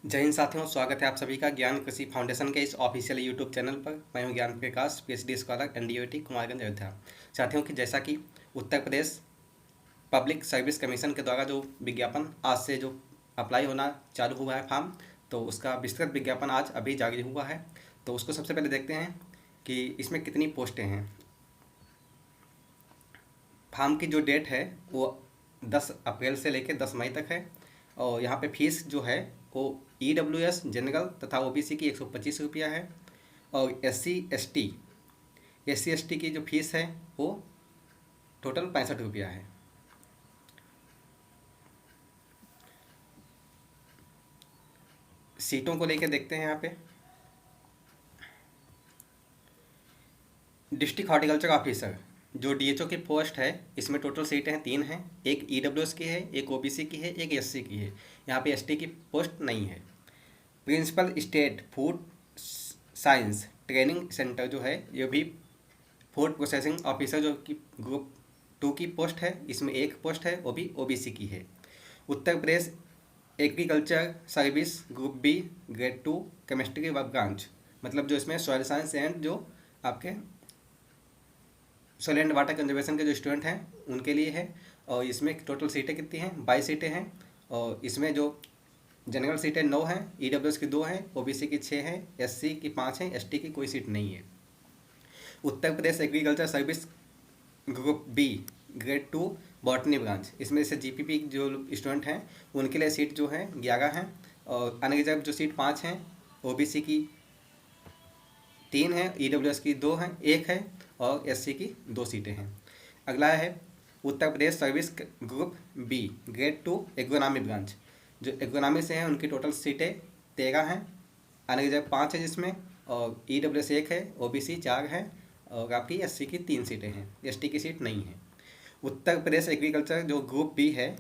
जय हिंद साथियों, स्वागत है आप सभी का ज्ञान कृषि फाउंडेशन के इस ऑफिशियल यूट्यूब चैनल पर। मैं हूं ज्ञान प्रकाश, पीएचडी स्कॉलर, एनडीओटी, कुमारगंज, अयोध्या। साथियों कि जैसा कि Uttar Pradesh public service commission के द्वारा जो विज्ञापन आज से जो अप्लाई होना चालू हुआ है फॉर्म, तो उसका विस्तृत विज्ञापन आज अभी जारी हुआ है। तो उसको सबसे पहले देखते हैं कि इसमें कितनी पोस्टें हैं। फॉर्म की जो डेट है वो 10 अप्रैल से लेकर 10 मई तक है। और यहाँ पे फीस जो है वो EWS जनरल तथा OBC की 125 रुपया है। और SC ST की जो फीस है वो टोटल 65 रुपया है। सीटों को लेकर देखते हैं यहाँ पे। डिस्ट्रिक्ट हॉर्टिकल्चर ऑफिसर जो DHO की पोस्ट है, इसमें टोटल सीटें हैं 3 हैं। एक EWS की है, एक OBC की है, एक SC की है। यहाँ पे ST की पोस्ट नहीं है। Principal state food science training centre जो है, ये भी फूड प्रोसेसिंग ऑफिसर जो कि ग्रुप 2 की पोस्ट है, इसमें एक पोस्ट है, वो भी OBC की है। Uttar Pradesh agriculture service group B grade 2 chemistry branch, मतलब जो इसमें सॉइल साइंस एंड जो आपके सॉइल एंड वाटर कंजर्वेशन के जो स्टूडेंट हैं उनके लिए है। और इसमें टोटल सीटें कितनी हैं? 22 सीटें हैं। और इसमें जो जनरल सीटें 9 हैं, EWS की 2 हैं, OBC की 6 हैं, SC की 5 हैं, ST की कोई सीट नहीं है। Uttar Pradesh agriculture service group B grade 2 botany branch, इसमें से GPP जो स्टूडेंट हैं उनके लिए सीट जो है 11 हैं। और अनरिजर्व जो सीट 5 हैं, OBC की 3 हैं, EWS की 2 हैं, 1 है, और SC की 2 सीटें हैं। अगला है Uttar Pradesh service group B grade 2 agronomy branch, जो एग्रोनॉमी से हैं उनकी टोटल सीटें 13 हैं। अनरिजर्व 5 है जिसमें, और EWS 1 है, OBC 4 है, और आपकी SC की 3 सीटें हैं। ST की सीट नहीं है। उत्तर प्रदेश एग्रीकल्चर जो ग्रुप B है,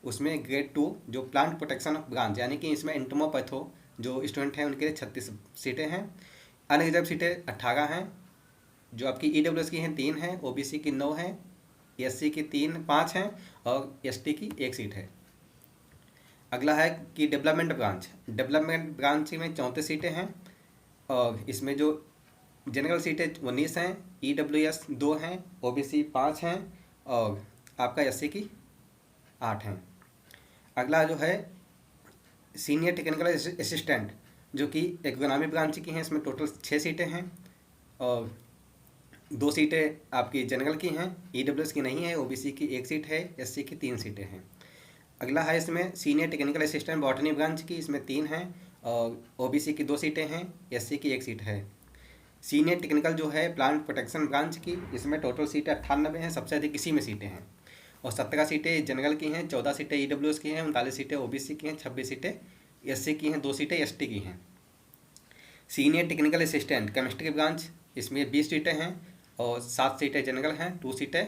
उसमें ग्रेड 2 जो प्लांट प्रोटेक्शन ब्रांच, यानी कि इसमें एंटोमोपैथो जो स्टूडेंट हैं उनके लिए 36 सीटें हैं। अनरिजर्व सीटें 18 हैं, जो आपकी EWS की हैं 3 हैं, OBC की 9 हैं, SC की 5 हैं, और ST की 1 सीट है। अगला है कि डेवलपमेंट ब्रांच में 34 सीटें हैं। और इसमें जो जनरल सीटें 19 हैं, EWS 2 हैं, OBC 5 हैं, और आपका SC की 8 हैं। अगला जो है सीनियर टेक्निकल असिस्टेंट जो कि एग्रोनॉमी ब्रांच की हैं, इसमें टोटल 6 सीटें हैं। और 2 सीटें आपकी जनरल की हैं, EWS की नहीं है, OBC की 1 सीट है, SC की 3 सीटें हैं। अगला है इसमें senior technical assistant botany branch की, इसमें 3 हैं, और OBC की 2 सीटें हैं, SC की 1 सीट है। सीनियर टेक्निकल जो है प्लांट प्रोटेक्शन ब्रांच की, इसमें टोटल सीटें 98 हैं, सबसे अधिक इसी में सीटें हैं। और 17 सीटें जनरल की हैं, 14 सीटें EWS की हैं, 39 सीटें OBC की हैं, 26 सीटें SC की हैं, 2 सीटें ST की हैं। Senior technical assistant chemistry branch, इसमें 20 सीटें हैं, और 7 सीटें जनरल हैं, 2 सीटें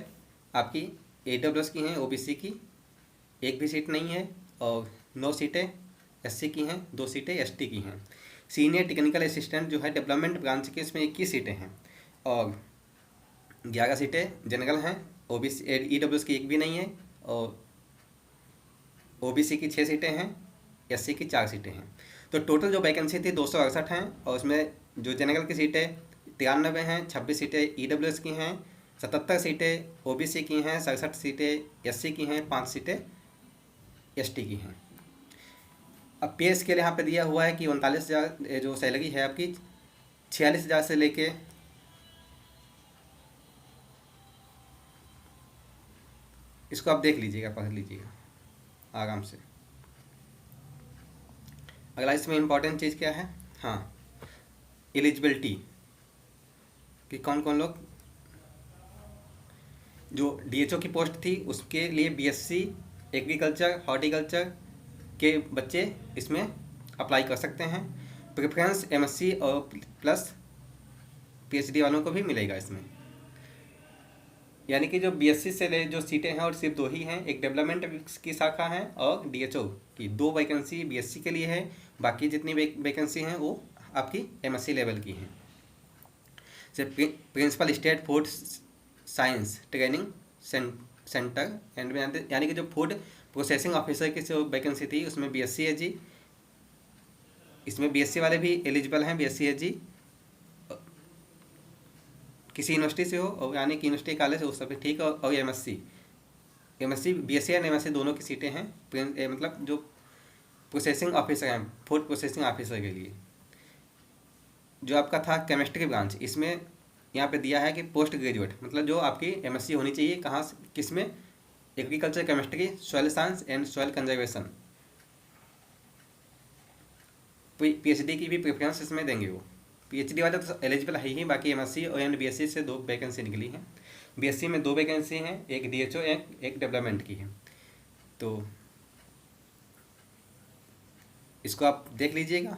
आपकी EWS की हैं, OBC की 1 भी सीट नहीं है, और 9 सीटें SC की हैं, 2 सीटें ST की हैं। सीनियर टेक्निकल असिस्टेंट जो है डेवलपमेंट ब्रांच की, इसमें 21 सीटें हैं, और 11 सीटें जनरल हैं, OBC EWS की 1 भी नहीं है, और OBC की 6 सीटें हैं, SC की 4 सीटें हैं। तो टोटल जो वैकेंसी थी 268 हैं, और उसमें जो जनरल की सीटें 93 हैं, 26 सीटें EWS की हैं, 77 सीटें OBC की हैं, 67 सीटें SC की हैं, 5 सीटें ST की हैं। अब पे स्केल यहाँ पे दिया हुआ है कि 39,000 जो सैलरी है आपकी 46,000 से लेके इसको आप देख लीजिएगा, पढ़ लीजिएगा आराम से। अगला इसमें इम्पॉर्टेंट चीज़ क्या है? हाँ, एलिजिबिलिटी कि कौन कौन लोग, जो DHO की पोस्ट थी उसके लिए BSc एग्रीकल्चर हॉर्टिकल्चर के बच्चे इसमें अप्लाई कर सकते हैं। प्रेफरेंस MSc और प्लस PhD वालों को भी मिलेगा इसमें। यानी कि जो BSc से ले जो सीटें हैं और सिर्फ 2 ही हैं, एक डेवलपमेंट की शाखा है और DHO की 2 वैकेंसी BSc के लिए है, बाकी जितनी वैकेंसी हैं वो आपकी MSc लेवल की हैं। जैसे principal state food science training centre and, यानी कि जो फूड प्रोसेसिंग ऑफिसर की जो वैकेंसी थी उसमें BSc है जी, इसमें बीएससी वाले भी एलिजिबल हैं, बीएससी एसजी किसी यूनिवर्सिटी से हो, और यानी कि यूनिवर्सिटी कॉलेज हो सब ठीक है। और एमएससी बीएससी एंड एमएससी दोनों की सीटें हैं, मतलब जो प्रोसेसिंग ऑफिसर हैं, फूड प्रोसेसिंग ऑफिसर के लिए। जो आपका था केमिस्ट्री ब्रांच, इसमें यहाँ पे दिया है कि पोस्ट ग्रेजुएट, मतलब जो आपकी एमएससी होनी चाहिए कहाँ से, किस में, agriculture chemistry, soil science and soil conservation. PhD की भी प्रेफरेंस इसमें देंगे वो। पीएचडी वाले तो एलिजिबल है ही, बाकी एमएससी और एंड बीएससी से 2 वैकेंसी निकली हैं। बीएससी में 2 वैकेंसी हैं, एक डीएचओ एक डेवलपमेंट की है। तो इसको आप देख लीजिएगा,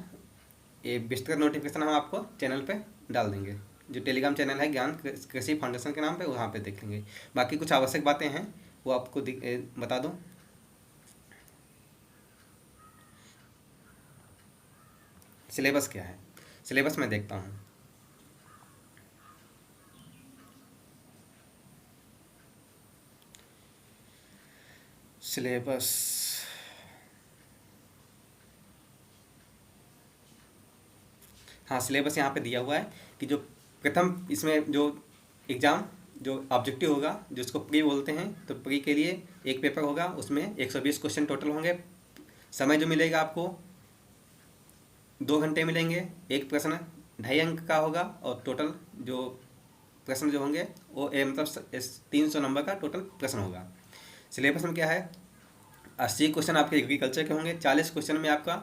ये विस्तृत नोटिफिकेशन हम आपको चैनल पे डाल देंगे, जो टेलीग्राम चैनल है ज्ञान कृषि फाउंडेशन के नाम पे, वहाँ पे देख लेंगे। बाकी कुछ आवश्यक बातें हैं वो आपको बता दूँ। सिलेबस क्या है, सिलेबस मैं देखता हूँ। सिलेबस हाँ, सिलेबस यहाँ पे दिया हुआ है कि जो प्रथम इसमें जो एग्ज़ाम जो ऑब्जेक्टिव होगा, जो इसको प्री बोलते हैं, तो प्री के लिए एक पेपर होगा, उसमें 120 क्वेश्चन टोटल होंगे। समय जो मिलेगा आपको 2 घंटे मिलेंगे। एक प्रश्न 2.5 अंक का होगा, और टोटल जो प्रश्न जो होंगे वो मतलब 300 नंबर का टोटल प्रश्न होगा। सिलेबस में क्या है, 80 क्वेश्चन आपके एग्रीकल्चर के होंगे, 40 क्वेश्चन में आपका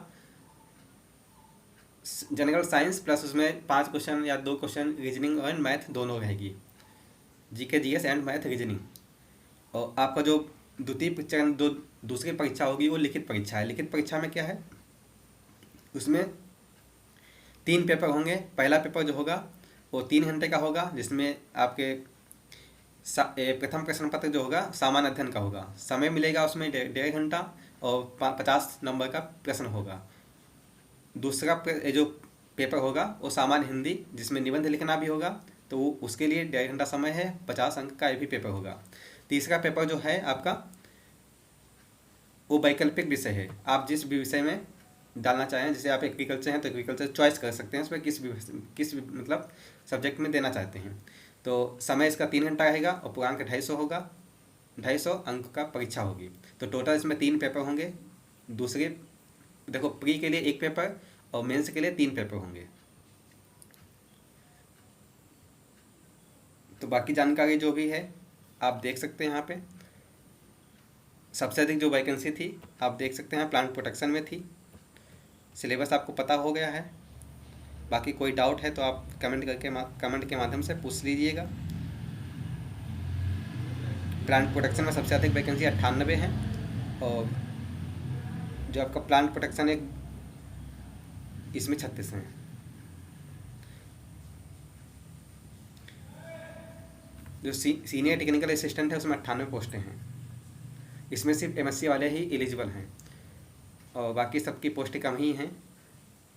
जनरल साइंस प्लस उसमें 5 क्वेश्चन या 2 क्वेश्चन रीजनिंग और मैथ दोनों रहेगी, GK GS and math reasoning. और आपका जो दूसरी परीक्षा होगी वो लिखित परीक्षा है। लिखित परीक्षा में क्या है, उसमें 3 पेपर होंगे। पहला पेपर जो होगा वो 3 घंटे का होगा, जिसमें आपके प्रथम प्रश्न पत्र जो होगा सामान्य अध्ययन का होगा। समय मिलेगा उसमें 1.5 घंटा, और 50 नंबर का प्रश्न होगा। दूसरा जो पेपर होगा वो सामान्य हिंदी, जिसमें निबंध लिखना भी होगा, तो वो उसके लिए 1.5 घंटा समय है, 50 अंक का ये भी पेपर होगा। तीसरा पेपर जो है आपका वो वैकल्पिक विषय है, आप जिस भी विषय में डालना चाहें, जैसे आप एग्रीकल्चर हैं तो एग्रीकल्चर चॉइस कर सकते हैं, उसमें किस मतलब सब्जेक्ट में देना चाहते हैं। तो समय इसका 3 घंटा रहेगा, और पूर्णांक 250 होगा, 250 अंक का परीक्षा होगी। तो टोटल इसमें 3 पेपर होंगे। दूसरे देखो, प्री के लिए 1 पेपर और मेंस के लिए 3 पेपर होंगे। तो बाकी जानकारी जो भी है आप देख सकते हैं यहाँ पे। सबसे अधिक जो वैकेंसी थी आप देख सकते हैं प्लांट प्रोटेक्शन में थी। सिलेबस आपको पता हो गया है। बाकी कोई डाउट है तो आप कमेंट के माध्यम से पूछ लीजिएगा। प्लांट प्रोटेक्शन में सबसे अधिक वैकेंसी 98 है, और जो आपका प्लांट प्रोटेक्शन एक इसमें 36 हैं। जो सीनियर टेक्निकल असिस्टेंट है उसमें 98 पोस्टें हैं। इसमें सिर्फ एमएससी वाले ही एलिजिबल हैं, और बाकी सबकी पोस्टें कम ही हैं।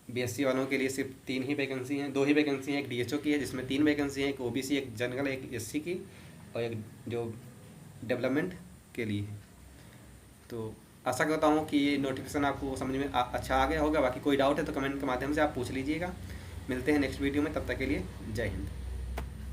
बीएससी वालों के लिए सिर्फ 3 ही वैकेंसी हैं, 2 ही वैकेंसी हैं। एक डीएचओ की है जिसमें 3 वैकेंसी हैं, एक ओबीसी, एक जनरल, एक एससी की, और एक जो डेवलपमेंट के लिए है। तो आशा करता हूँ कि ये नोटिफिकेशन आपको समझ में अच्छा आ गया होगा। बाकी कोई डाउट है तो कमेंट के माध्यम से आप पूछ लीजिएगा। मिलते हैं नेक्स्ट वीडियो में, तब तक के लिए जय हिंद।